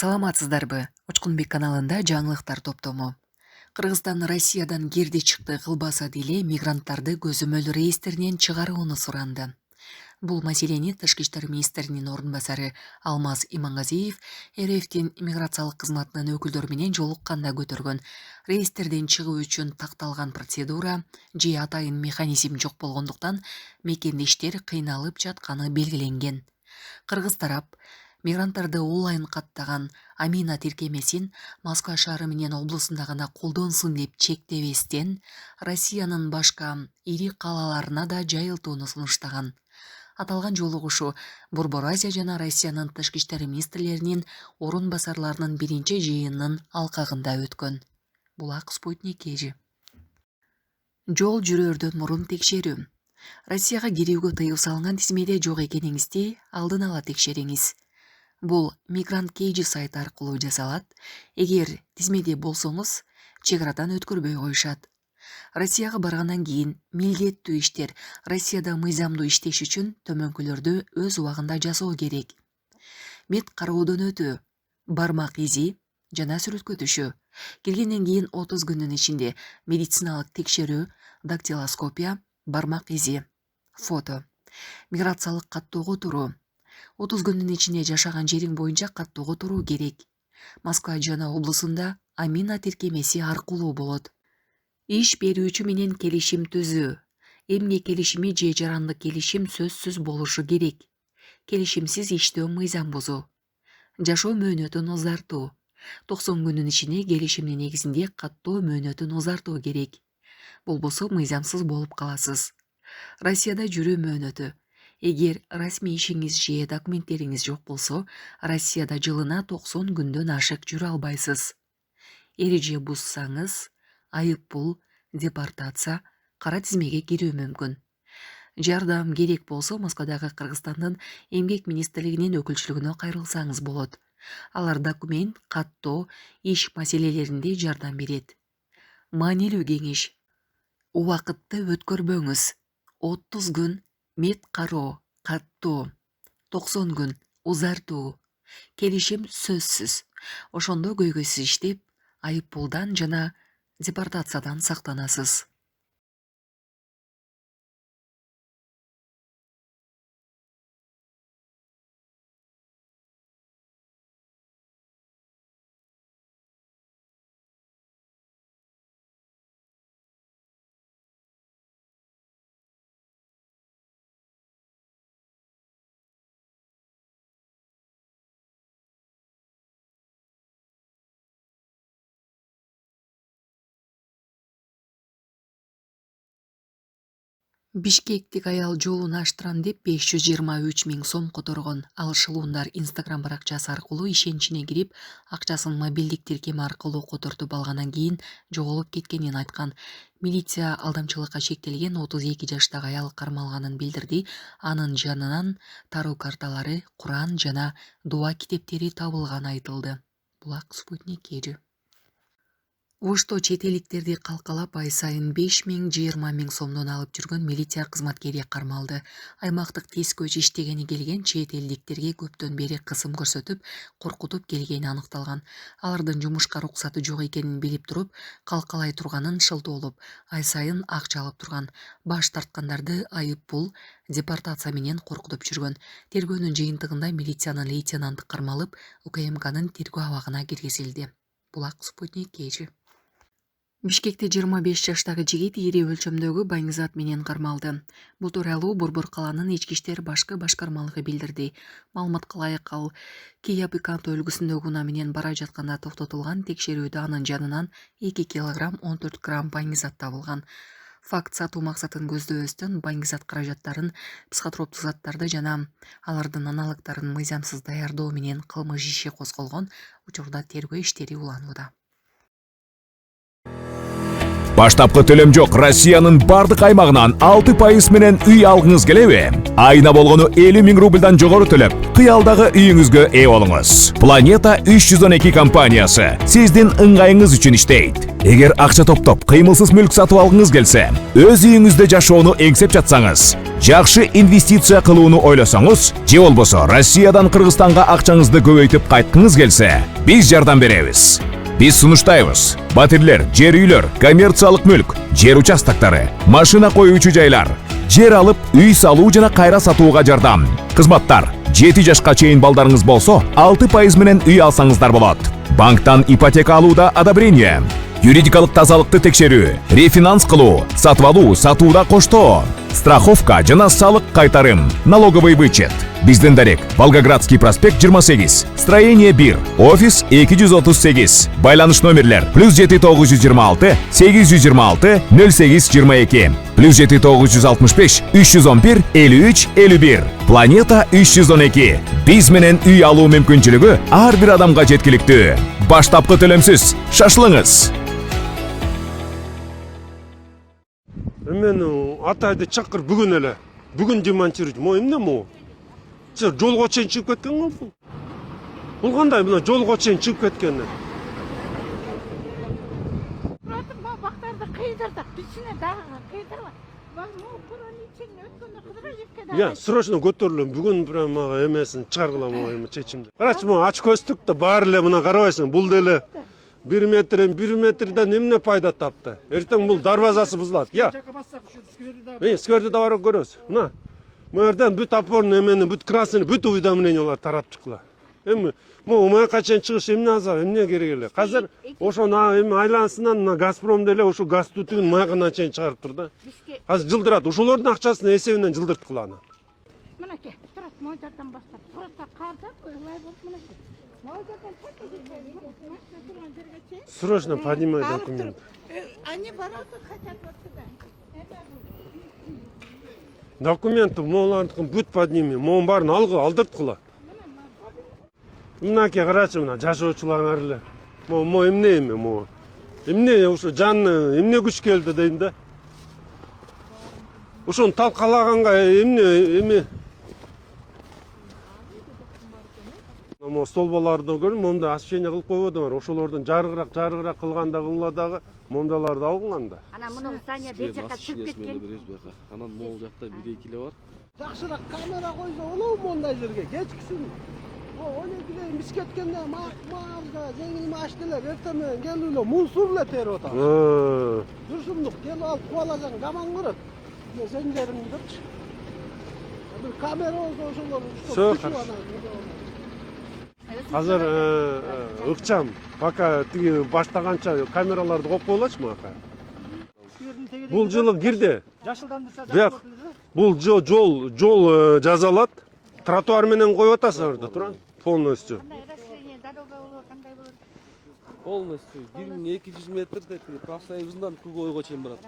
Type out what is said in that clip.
Саламатсыздарбы? Учкунбек каналында жаңылыктар топтому. Кыргызстан Россиядан кирди чыкты кылбаса деле мигранттарды көзөмөл рейстеринен чыгарууну суранды. Бул маселени Тышкы иштер министринин орун басары Алмаз Имангазиев РФтин иммиграциялык кызматынын өкүлдөрү менен жолукканда көтөргөн. Рейстерден чыгуу үчүн такталган процедура же атайын механизм жок болгондуктан мекендештер кыйналып жатканы белгиленген. Кыргыз тарап мигранттарды онлайн каттаган Амина тиркемесин Москва шаары менен облусунда гана колдонсун деп чектебестен, Россиянын башка ири калаларына да жайылтууну сунуштаган. Аталган жолугушуу Борбор Азия жана Россиянын тышкы иштер министрлеринин орун басарларынын биринчи жыйынынын алкагында өткөн. Булак Спутник KG. Жол жүрөрдөн мурун текшерүү. Россияга кирүүгө тыюу салынган тизмеде жок экениңизди алдын ала текшериңиз. Бул Мигрант KG сайты аркылуу жасалат. Эгер тизмеде болсоңуз, чек арадан өткөрбөй коюшат. Россияга баргандан кийин милдеттүү иштер Россияда мыйзамдуу иштеш үчүн төмөнкүлөрдү өз убагында жасоо керек. Мед кароодон өтүү, бармак изи жана сүрөткө түшүү. Келгенден кийин 30 күндүн ичинде медициналык текшерүү, дактилоскопия, бармак изи, фото. Миграциялык каттоого туруу. 30 күндүн ичинде жашаган жериң боюнча каттоого туруу керек. Москва жана облусунда Амина тиркемеси аркылуу болот. Иш берүүчү менен келишим түзүү. Эмгек келишими же жарандык келишим сөзсүз болушу керек. Келишимсиз иштөө мыйзам бузуу. Жашоо мөөнөтүн узартуу. 90 күндүн ичинде келишимдин негизинде каттоо мөөнөтүн узартуу керек. Болбосо мыйзамсыз болуп каласыз. Россияда жүрүү мөөнөтү. Эгер расмий ишиңиз же документтериңиз жок болсо, Россияда жылына 90 күндөн ашык жүрө албайсыз. Эреже бузсаңыз, айып пул, депортация, кара тизмеге кирүү мүмкүн. Жардам керек болсо, Москвадагы Кыргызстандын эмгек министрлигинин өкүлчүлүгүнө кайрылсаңыз болот. Алар документ, каттоо, иш маселелеринде жардам берет. Маанилүү кеңеш. Убакытты өткөрбөңүз. 30 күн мед кароо, каттоо, 90 күн узартуу. Келишим сөзсүз. Ошондо көйгөйсүз иштеп, айып пулдан жана депортациядан сактанасыз. Бишкектик аял жолун аштырам деп 523 000 сом которгон. Ал шылуундар Instagram баракчасы аркылуу ишеничине кирип, акчасын мобилдик тиркеме аркылуу котортуп алгандан кийин жоголуп кеткенин айткан. Милиция алдамчылыкка шектелген 32 жаштагы аял кармалганын билдирди. Анын жанынан тароо карталары, Куран жана дуа китептери табылганы айтылды. Булак Спутник KG. Ошто чет элдиктерди калкалап ай сайын 5 000 – 20 000 сомдон алып жүргөн милиция кызматкери кармалды. Аймактык тез көч иштегени келген чет элдиктерге көптөн бери кысым көрсөтүп, коркутуп келгени аныкталган. Алардын жумушка уруксаты жок экенин билип туруп, калкалай турганын шылтоолоп, ай сайын акча алып турган. Баш тарткандарды айып пул, депортация менен коркутуп жүргөн. Тергөөнүн жыйынтыгында милициянын лейтенанты кармалып, УКМКнын тергөө абагына киргизилди. Булак Спутник KG. Бишкекте 25 жаштагы жигит ири өлчөмдөгү байңызат менен кармалды. Бул тууралуу Борбор калаанын ички иштер башкы башкармалыгы билдирди. Маалыматка ылайык, ал Кия-Пиканто өлкөсүндөгү унаа менен бара жатканда токтотулган. Текшерүүдө анын жанынан 2 кг 14 грамм байңызат табылган. Факт сатуу максатын көздөбөстөн байңызат каражаттарын, психотроптук заттарды жана алардын аналогдорун мыйзамсыз даярдоо менен кылмыш иши козголгон. Учурда тергөө иштери уланууда. Баштапкы төлөм жок Россиянын бардык аймагынан 6% менен үй алгыңыз келеби? Айына болгону 50 000 рубльдан жогору төлөп, кыялдагы үйүңүзгө ээ болуңуз. Planeta 312 компаниясы сиздин ыңгайыңыз үчүн иштейт. Эгер акча топтоп, кыймылсыз мүлк сатып алгыңыз келсе, өз үйүңүздө жашоону эңсеп жатсаңыз, жакшы инвестиция кылууну ойлосоңуз, же болбосо Россиядан Кыргызстанга акчаңызды көбөйтүп кайткыңыз келсе, биз жардам беребиз. Биз сунуштайбыз. Батирлер, жер үйлөр, коммерциялык мүлк, жер участоктары, машина коюучу жайлар, жер алып, үй салуу жана кайра сатууга жардам. Кызматтар: 7 жашка чейин балдарыңыз болсо, 6% менен үй алсаңыздар болот. Банктан ипотека алууда одобрение, юридикалык тазалыкты текшерүү, рефинанс кылуу, сатып алуу, сатууда коштоо, страховка жана салык кайтарым, налоговый вычет. Биздин дарек: Волгоградский проспект 28, строение 1, офис 238. Байланыш номерлер: +7926 826 0822, +7965 311 53 51. Planeta 312. Биз менен үй алуу мүмкүнчүлүгү ар бир адамга жеткиликтүү. Баштапкы төлөмсүз шашылыңыз. Мен атайды чакыр бүгүн эле. Бүгүн демонтировать. Эмне мо? Жолго чейин чыгып кеткен го бул. Бул кандай мына жолго чейин чыгып кеткен? Бактарды кыйдырдык, ичине дагы кыйдырма. Срочно көтөрүлөм. Бүгүн прямо эмесин чыгаргылам, эме чечимди. Карачы, мо ач көздүктө баары эле мына карабайсың, бул деле 1 метрден эмне пайда тапты? Эртең бул дарбазасы бузулат. Скверди да барып көрөбүз. Мына мэрден бүт опорный эмени, бүт красный, бүт уведомлениялар тарап чыккыла. Эми мо качан чыгыш эмне азабы, эмне керек эле. Азыр ошону эми айланасынан мына Газпром деле ошо газ түтүгүн маягына чейин чыгарып тур да. Азыр жылдырат. Ошолордун акчасынын эсебинен жылдырткыла аны. Мынакей, турат моңжардан баштап, туратта карда, ылай болуп мынакей. Моңжардан Срочно поднимай документы. Они бороться хотят вот сюда. Документы молардыкын бүт подними, моң барын алдырткыла. Мынакей карачы, мына жашоочулар эле. Мо эмне мо? Эмне ошо жанны эмне күч келди дейм да. Ошону талкалаганга эме Мо столбаларды көрүп, момда освещение кылып койбодуңар. Ошолордун жарыгыраак кылганда кылыла дагы, момдаларды алгыла да. Ана муну Саня бер жака чыгып кеткен. Анан могул жакта 1-2 бар. Жакшыраак камера койсо болобу мондай жерге? Кечкисин 12-де биз кеткенде макмалга жеңил машиналар эртең менен келип эле мусор эле терип атат. Турсундук келип алып кубаласаң гаман көрөт. Сен жериңди көрчү. Бир камера болсо ошолор Азыр ыкчам, пока тиги баштаганча камераларды коюп коелачы мака. Бул жылы кирди. Жашылдандырса. Бул жол жазалат. Тротуар менен коюп атасыңар да, тура? Полностью. Полностью 1200 метрде профсоюзундан Кугойго чейин барат.